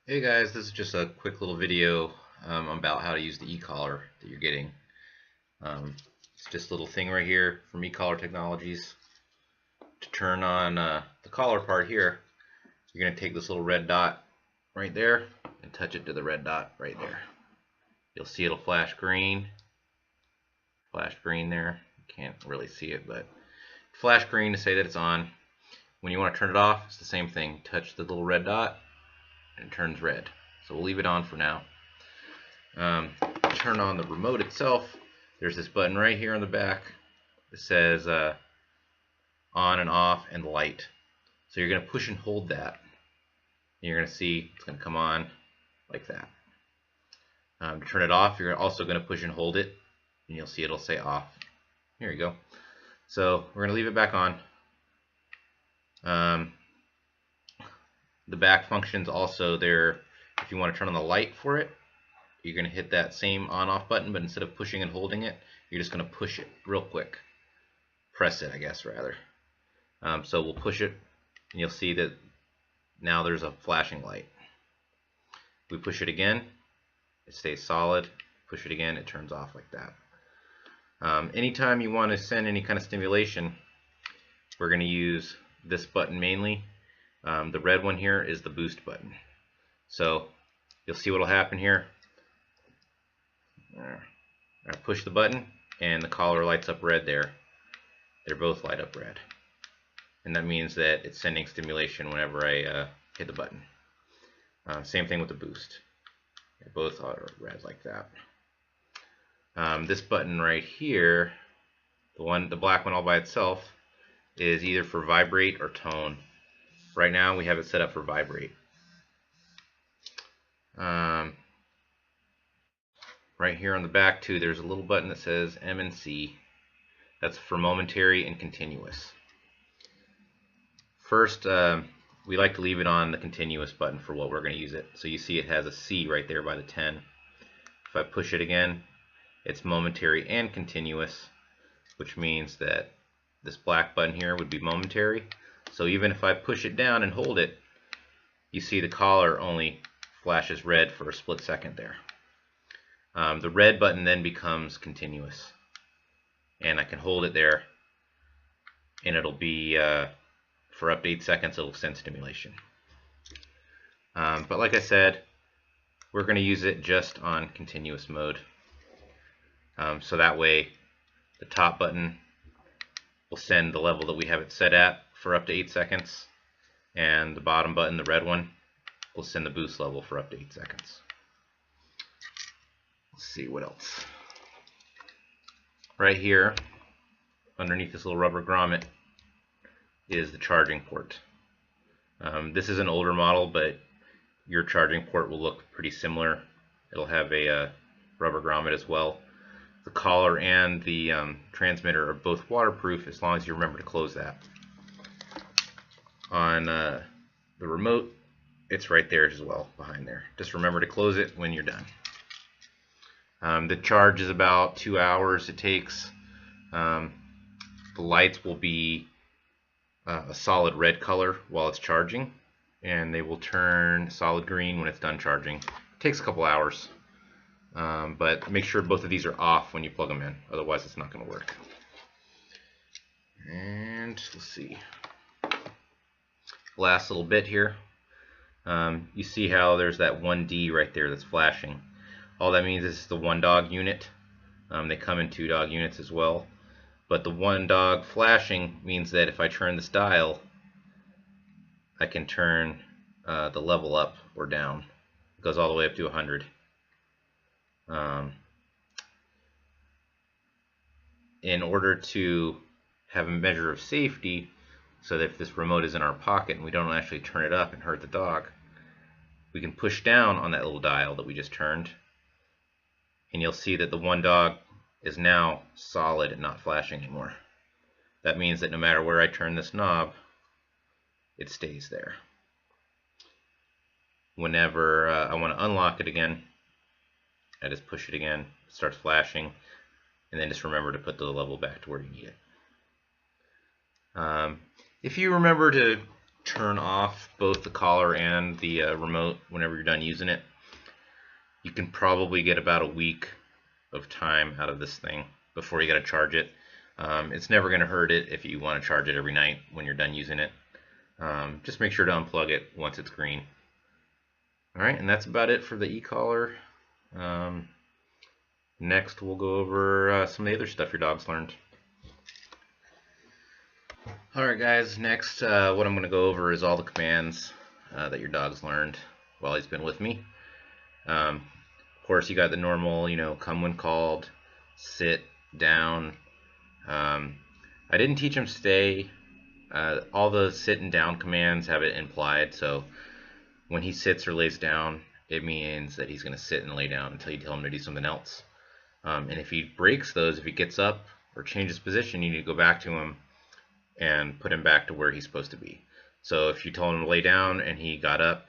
Hey guys, this is just a quick little video about how to use the e-collar that you're getting. It's just a little thing right here from e-collar technologies. To turn on the collar part here, you're going to take this little red dot right there and touch it to the red dot right there. You'll see it'll flash green there. You can't really see it, but flash green to say that it's on. When you want to turn it off, it's the same thing. Touch the little red dot and it turns red. So we'll leave it on for now. Turn on the remote itself. There's this button right here on the back that says on and off and light. So you're going to push and hold that. And you're going to see it's going to come on like that. To turn it off, you're also going to push and hold it, and you'll see it'll say off. Here you go. So we're going to leave it back on. The back functions also there. If you want to turn on the light for it, you're going to hit that same on-off button, but instead of pushing and holding it, you're just going to push it real quick. Press it, I guess, rather. So we'll push it, and you'll see that now there's a flashing light. We push it again, it stays solid. Push it again, it turns off like that. Anytime you want to send any kind of stimulation, we're going to use this button mainly. The red one here is the boost button. So you'll see what will happen here. I push the button and the collar lights up red there. They both light up red. And that means that it's sending stimulation whenever I hit the button. Same thing with the boost. They both are red like that. This button right here, the black one all by itself, is either for vibrate or tone. Right now we have it set up for vibrate. Right here on the back too, there's a little button that says M and C. That's for momentary and continuous. First, we like to leave it on the continuous button for what we're going to use it. So you see it has a C right there by the 10. If I push it again, it's momentary and continuous, which means that this black button here would be momentary. So even if I push it down and hold it, you see the collar only flashes red for a split second there. The red button then becomes continuous, and I can hold it there, and it'll be for up to 8 seconds it'll send stimulation. But like I said, we're going to use it just on continuous mode. So that way the top button will send the level that we have it set at for up to 8 seconds, and the bottom button, the red one, will send the boost level for up to 8 seconds. Let's see what else. Right here, underneath this little rubber grommet, is the charging port. This is an older model, but your charging port will look pretty similar. It'll have a rubber grommet as well. The collar and the transmitter are both waterproof as long as you remember to close that. On the remote, it's right there as well, behind there. Just remember to close it when you're done. The charge is about 2 hours it takes. The lights will be a solid red color while it's charging, and they will turn solid green when it's done charging. It takes a couple hours, but make sure both of these are off when you plug them in, otherwise it's not going to work. And let's see, last little bit here. You see how there's that 1D right there that's flashing. All that means is the 1-dog unit. They come in 2-dog units as well. But the 1-dog flashing means that if I turn this dial, I can turn the level up or down. It goes all the way up to 100. In order to have a measure of safety, so that if this remote is in our pocket and we don't actually turn it up and hurt the dog, we can push down on that little dial that we just turned, and you'll see that the 1-dog is now solid and not flashing anymore. That means that no matter where I turn this knob, it stays there. Whenever I want to unlock it again, I just push it again, it starts flashing, and then just remember to put the level back to where you need it. If you remember to turn off both the collar and the remote whenever you're done using it. You can probably get about a week of time out of this thing before you got to charge it. It's never going to hurt it if you want to charge it every night when you're done using it. Just make sure to unplug it once it's green. Alright, and that's about it for the e-collar. Next we'll go over some of the other stuff your dog's learned. Alright guys, next what I'm going to go over is all the commands that your dog's learned while he's been with me. Of course you got the normal, come when called, sit, down. I didn't teach him stay. All the sit and down commands have it implied, so when he sits or lays down, it means that he's going to sit and lay down until you tell him to do something else. And if he breaks those, if he gets up or changes position, you need to go back to him and put him back to where he's supposed to be. So if you told him to lay down and he got up,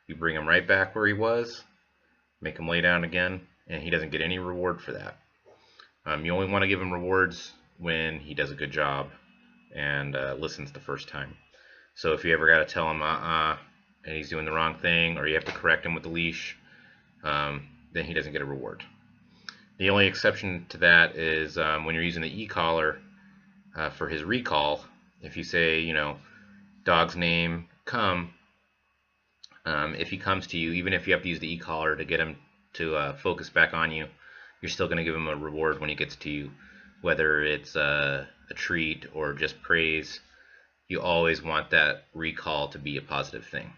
you bring him right back where he was, make him lay down again, and he doesn't get any reward for that. You only want to give him rewards when he does a good job and listens the first time. So if you ever got to tell him and he's doing the wrong thing, or you have to correct him with the leash, then he doesn't get a reward. The only exception to that is when you're using the e-collar for his recall. If you say, dog's name, come, if he comes to you, even if you have to use the e-collar to get him to focus back on you, you're still going to give him a reward when he gets to you, whether it's a treat or just praise. You always want that recall to be a positive thing.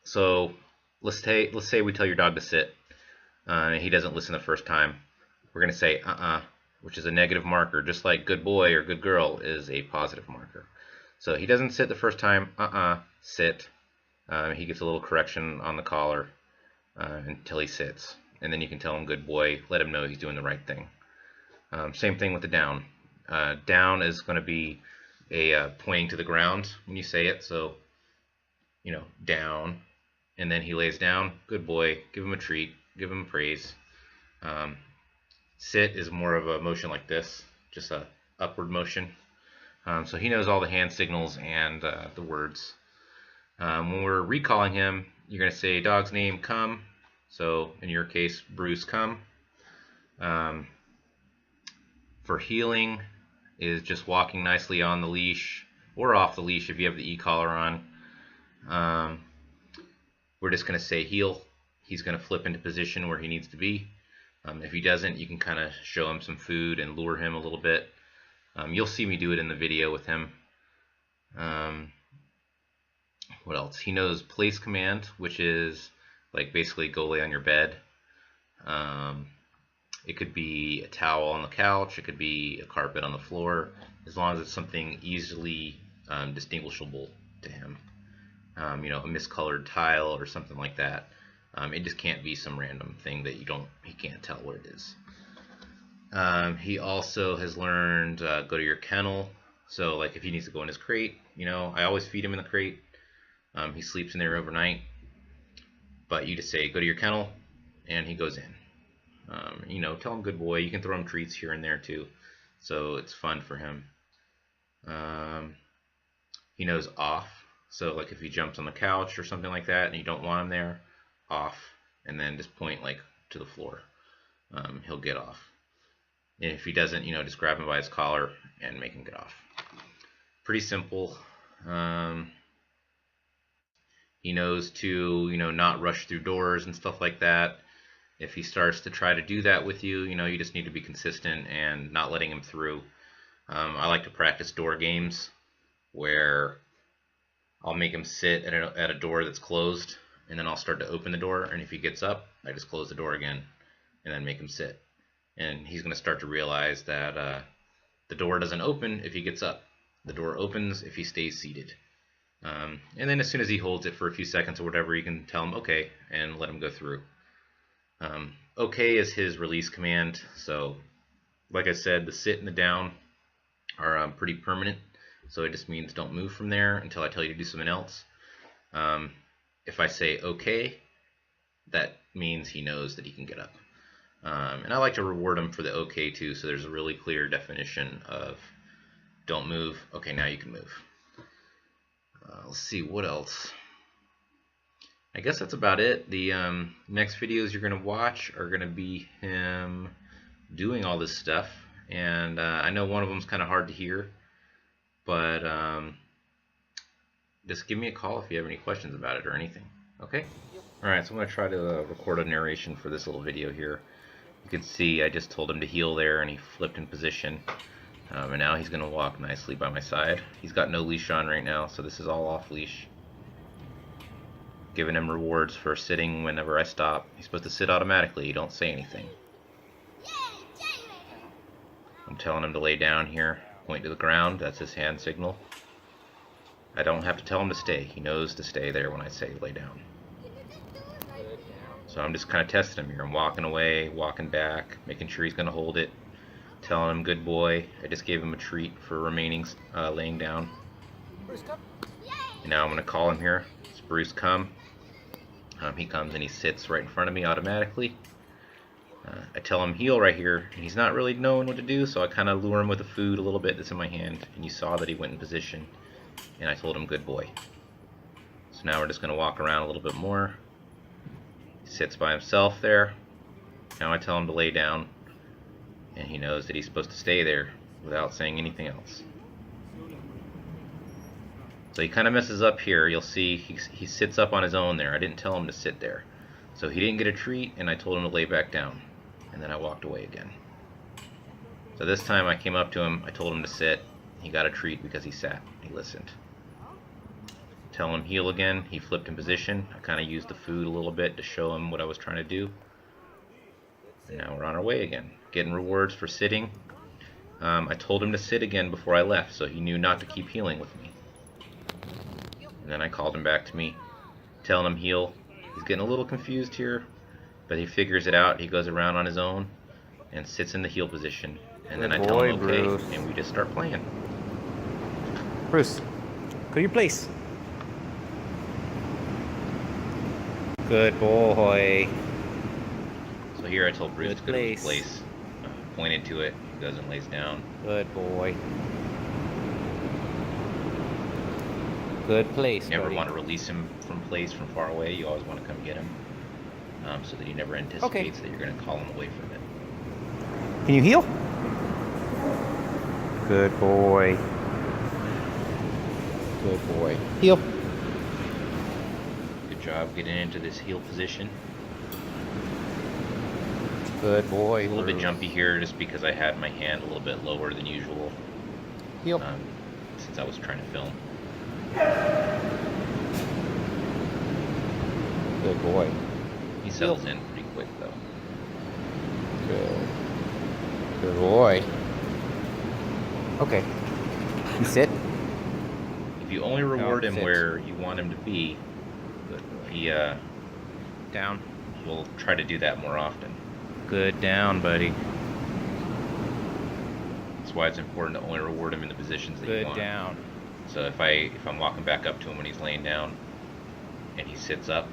So let's say we tell your dog to sit, and he doesn't listen the first time. We're going to say which is a negative marker, just like good boy or good girl is a positive marker. So he doesn't sit the first time, sit. He gets a little correction on the collar until he sits. And then you can tell him good boy, let him know he's doing the right thing. Same thing with the down. Down is going to be a pointing to the ground when you say it. So, down. And then he lays down, good boy, give him a treat, give him praise. Sit is more of a motion like this, just a upward motion. So he knows all the hand signals and the words. When we're recalling him, you're going to say dog's name, come. So in your case, Bruce, come. For heeling is just walking nicely on the leash or off the leash if you have the e-collar on. We're just going to say heel. He's going to flip into position where he needs to be. If he doesn't, you can kind of show him some food and lure him a little bit. You'll see me do it in the video with him. What else? He knows place command, which is like basically go lay on your bed. It could be a towel on the couch. It could be a carpet on the floor, as long as it's something easily distinguishable to him. A miscolored tile or something like that. It just can't be some random thing that he can't tell what it is. He also has learned go to your kennel. So like if he needs to go in his crate, I always feed him in the crate. He sleeps in there overnight. But you just say go to your kennel, and he goes in. Tell him good boy. You can throw him treats here and there too, so it's fun for him. He knows off. So like if he jumps on the couch or something like that and you don't want him there, off, and then just point like to the floor. He'll get off. And if he doesn't, just grab him by his collar and make him get off. Pretty simple. He knows to, not rush through doors and stuff like that. If he starts to try to do that with you, you just need to be consistent and not letting him through. I like to practice door games where I'll make him sit at a door that's closed, and then I'll start to open the door, and if he gets up, I just close the door again and then make him sit. And he's going to start to realize that the door doesn't open if he gets up. The door opens if he stays seated. And then as soon as he holds it for a few seconds or whatever, you can tell him okay and let him go through. Okay is his release command. So like I said, the sit and the down are pretty permanent. So it just means don't move from there until I tell you to do something else. If I say okay, that means he knows that he can get up. And I like to reward him for the okay too, so there's a really clear definition of don't move, okay, now you can move. Let's see, what else? I guess that's about it. The next videos you're going to watch are going to be him doing all this stuff. And I know one of them's kind of hard to hear, but just give me a call if you have any questions about it or anything. Okay? Alright, so I'm going to try to record a narration for this little video here. You can see I just told him to heel there, and he flipped in position. And now he's going to walk nicely by my side. He's got no leash on right now, so this is all off leash. Giving him rewards for sitting whenever I stop. He's supposed to sit automatically, you don't say anything. I'm telling him to lay down here, point to the ground, that's his hand signal. I don't have to tell him to stay, he knows to stay there when I say lay down. So I'm just kind of testing him here. I'm walking away, walking back, making sure he's going to hold it. Telling him good boy. I just gave him a treat for remaining laying down. And now I'm going to call him here. It's Bruce, come. He comes and he sits right in front of me automatically. I tell him heel right here, and he's not really knowing what to do, so I kind of lure him with the food a little bit that's in my hand, and you saw that he went in position, and I told him good boy. So now we're just going to walk around a little bit more. He sits by himself there. Now I tell him to lay down, and he knows that he's supposed to stay there without saying anything else. So he kind of messes up here. You'll see he sits up on his own there. I didn't tell him to sit there. So he didn't get a treat, and I told him to lay back down. And then I walked away again. So this time I came up to him, I told him to sit. He got a treat because he sat. He listened. Tell him heel again. He flipped in position. I kind of used the food a little bit to show him what I was trying to do. And now we're on our way again. Getting rewards for sitting. I told him to sit again before I left, so he knew not to keep healing with me. And then I called him back to me, telling him heel. He's getting a little confused here, but he figures it out. He goes around on his own and sits in the heel position. And then I tell him okay, Bruce. And we just start playing. Bruce, go to your place. Good boy. So here I told Bruce to go to his place. Pointed to it. He goes and lays down. Good boy. Good place, You never buddy. want to release him from place from far away. You always want to come get him, so that he never anticipates that you're going to call him away from it. Can you heal? Good boy. Good boy. Heal. Good job getting into this heel position. Good boy. A little bit jumpy here just because I had my hand a little bit lower than usual. Heal. Since I was trying to film. Good boy. He settles in pretty quick though. Good. Good boy. Okay. You sit. If you only reward him sit. where you want him to be, he Down. will try to do that more often. Good down, buddy. That's why it's important to only reward him in the positions that you Good want. down. So if I'm walking back up to him when he's laying down and he sits up,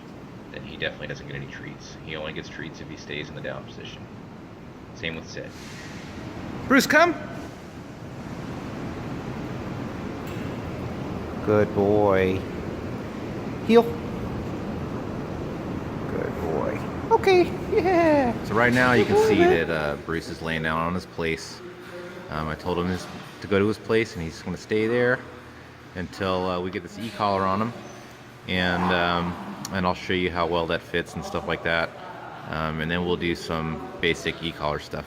then he definitely doesn't get any treats. He only gets treats if he stays in the down position. Same with sit. Bruce, come. Good boy. Heel. Good boy. Okay, yeah. So right now you can see that Bruce is laying down on his place. I told him to go to his place, and he's going to stay there until we get this e-collar on him, and I'll show you how well that fits and stuff like that, and then we'll do some basic e-collar stuff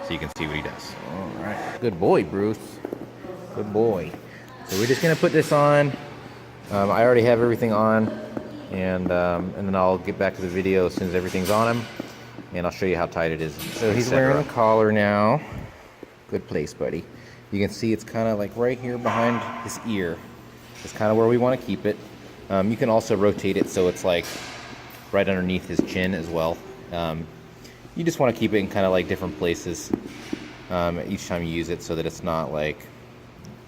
so you can see what he does. All right, good boy, Bruce. Good boy. So we're just gonna put this on. I already have everything on, and then I'll get back to the video as soon as everything's on him, and I'll show you how tight it is. So he's wearing a collar now. Good place, buddy. You can see it's kind of like right here behind his ear. It's kind of where we want to keep it. You can also rotate it so it's like right underneath his chin as well. You just want to keep it in kind of like different places each time you use it, so that it's not like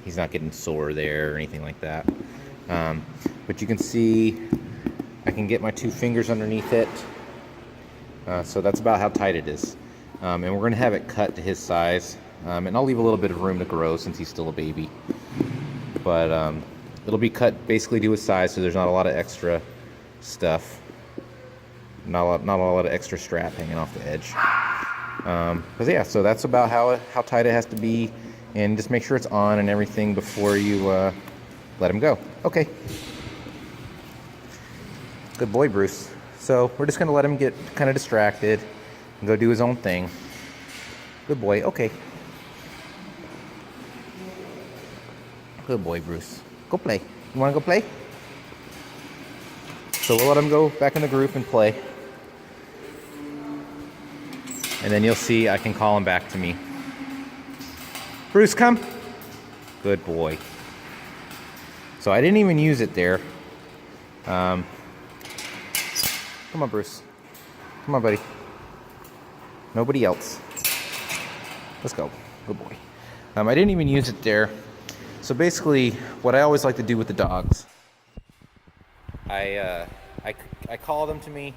he's not getting sore there or anything like that. But you can see I can get my 2 fingers underneath it. So that's about how tight it is. And we're going to have it cut to his size. And I'll leave a little bit of room to grow since he's still a baby. But It'll be cut basically to his size, so there's not a lot of extra stuff. Not a lot of extra strap hanging off the edge. But yeah, so that's about how tight it has to be, and just make sure it's on and everything before you let him go. Okay. Good boy, Bruce. So we're just gonna let him get kind of distracted and go do his own thing. Good boy. Okay. Good boy, Bruce. Go play. You wanna go play? So we'll let him go back in the group and play. And then you'll see I can call him back to me. Bruce, come. Good boy. So I didn't even use it there. Come on, Bruce. Come on, buddy. Nobody else. Let's go. Good boy. I didn't even use it there. So basically, what I always like to do with the dogs, I call them to me.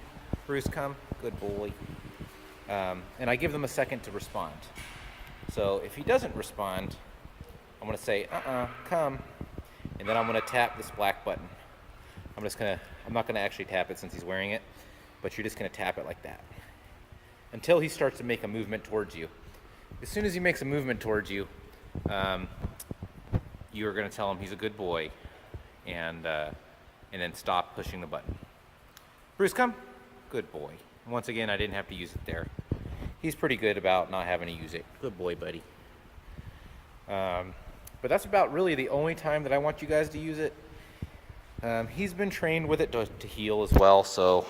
Bruce, come. Good boy. And I give them a second to respond. So if he doesn't respond, I'm going to say, come. And then I'm going to tap this black button. I'm not going to actually tap it since he's wearing it, but you're just going to tap it like that until he starts to make a movement towards you. As soon as he makes a movement towards you, you're going to tell him he's a good boy, and then stop pushing the button. Bruce, come. Good boy. Once again, I didn't have to use it there. He's pretty good about not having to use it. Good boy, buddy. But that's about really the only time that I want you guys to use it. He's been trained with it to heel as well, so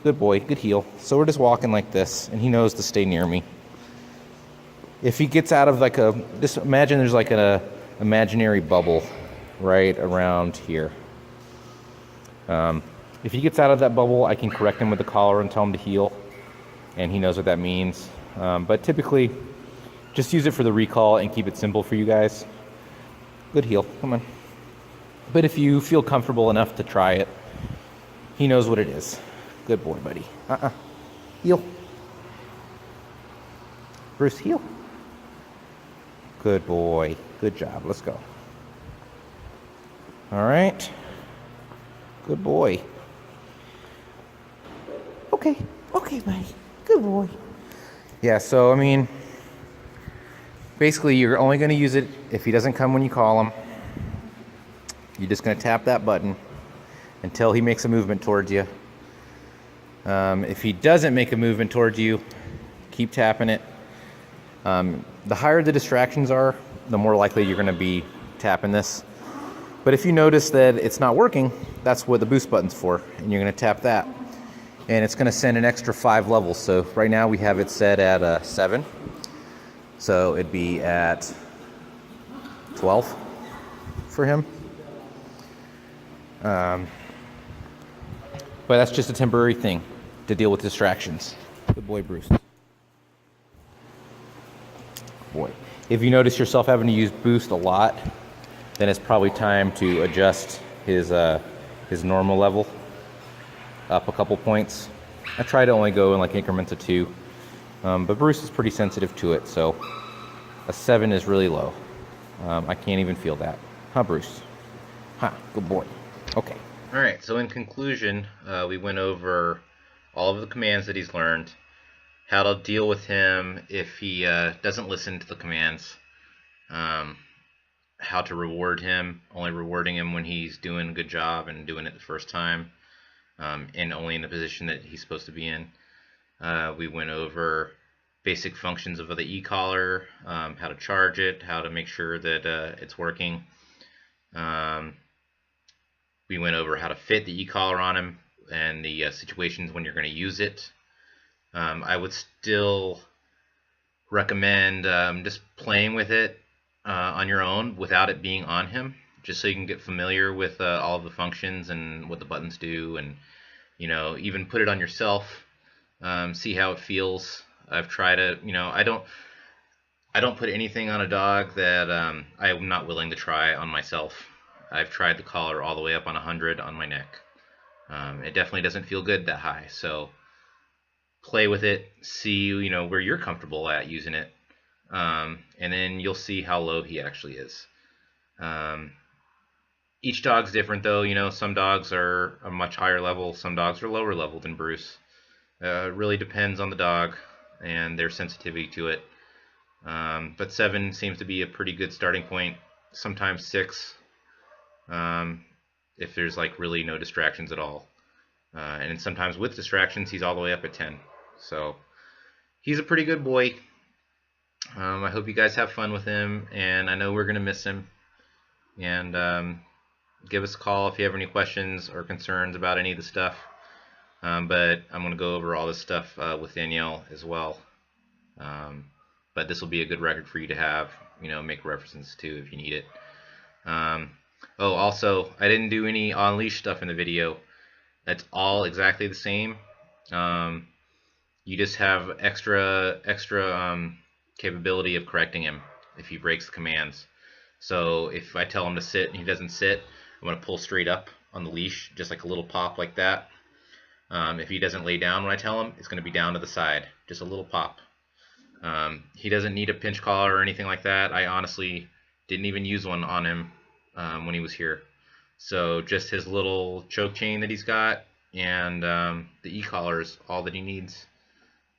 good boy, good heel. So we're just walking like this, and he knows to stay near me. If he gets out of just imagine there's like an imaginary bubble right around here. If he gets out of that bubble, I can correct him with the collar and tell him to heel, and he knows what that means. But typically, just use it for the recall and keep it simple for you guys. Good heel, come on. But if you feel comfortable enough to try it, he knows what it is. Good boy, buddy. Heel. Bruce, heel. Good boy. Good job. Let's go. All right. Good boy. Okay. Okay, buddy. Good boy. Yeah, so, I mean, basically, you're only going to use it if he doesn't come when you call him. You're just going to tap that button until he makes a movement towards you. If he doesn't make a movement towards you, keep tapping it. The higher the distractions are, the more likely you're going to be tapping this. But if you notice that it's not working, that's what the boost button's for, and you're going to tap that. And it's going to send an extra 5 levels. So right now we have it set at 7. So it'd be at 12 for him. But that's just a temporary thing to deal with distractions. Good boy, Bruce. Boy. If you notice yourself having to use boost a lot, then it's probably time to adjust his normal level up a couple points. I try to only go in like increments of 2, but Bruce is pretty sensitive to it, so a 7 is really low. I can't even feel that. Huh, Bruce? Huh, good boy. Okay. Alright, so in conclusion, we went over all of the commands that he's learned, how to deal with him if he doesn't listen to the commands, how to reward him, only rewarding him when he's doing a good job and doing it the first time, and only in the position that he's supposed to be in. We went over basic functions of the e-collar, how to charge it, how to make sure that it's working. We went over how to fit the e-collar on him and the situations when you're going to use it. I would still recommend just playing with it on your own without it being on him, just so you can get familiar with all of the functions and what the buttons do, and even put it on yourself, see how it feels. I've tried it. I don't put anything on a dog that I'm not willing to try on myself. I've tried the collar all the way up on 100 on my neck. It definitely doesn't feel good that high. So play with it, see where you're comfortable at using it, and then you'll see how low he actually is. Each dog's different though. You know, some dogs are a much higher level, some dogs are lower level than Bruce. It really depends on the dog and their sensitivity to it. But 7 seems to be a pretty good starting point. Sometimes 6, um, if there's like really no distractions at all. And sometimes with distractions, he's all the way up at 10. So he's a pretty good boy. I hope you guys have fun with him, and I know we're gonna miss him. And give us a call if you have any questions or concerns about any of the stuff. But I'm gonna go over all this stuff with Danielle as well. But this will be a good record for you to have, you know, make references to if you need it. Oh, also, I didn't do any on leash stuff in the video. That's all exactly the same. You just have extra capability of correcting him if he breaks the commands. So if I tell him to sit and he doesn't sit, I'm going to pull straight up on the leash, just like a little pop like that. If he doesn't lay down when I tell him, it's going to be down to the side, just a little pop. He doesn't need a pinch collar or anything like that. I honestly didn't even use one on him when he was here. So just his little choke chain that he's got and the e-collar is all that he needs.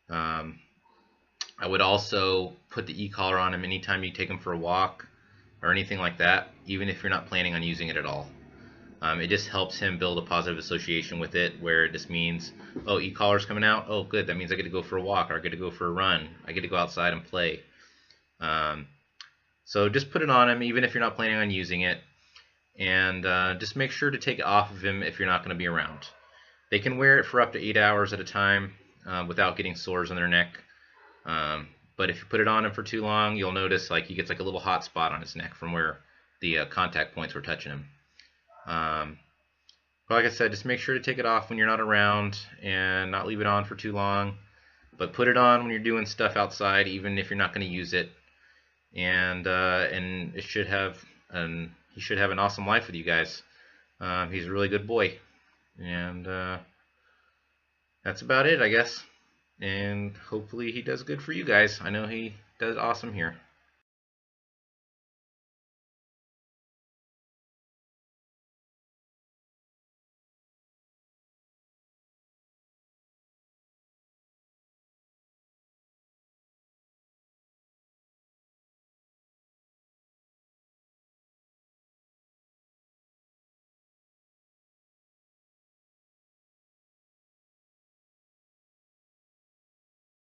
I would also put the e-collar on him anytime you take him for a walk or anything like that, even if you're not planning on using it at all. It just helps him build a positive association with it, where it just means, oh, e-collar's coming out, oh good, that means I get to go for a walk, or I get to go for a run, I get to go outside and play. So just put it on him even if you're not planning on using it, and just make sure to take it off of him if you're not going to be around. They can wear it for up to 8 hours at a time without getting sores on their neck. But if you put it on him for too long, you'll notice like he gets like a little hot spot on his neck from where the contact points were touching him. But like I said, just make sure to take it off when you're not around and not leave it on for too long. But put it on when you're doing stuff outside, even if you're not going to use it. And it should have he should have an awesome life with you guys. He's a really good boy, and that's about it, I guess. And hopefully he does good for you guys. I know he does awesome here.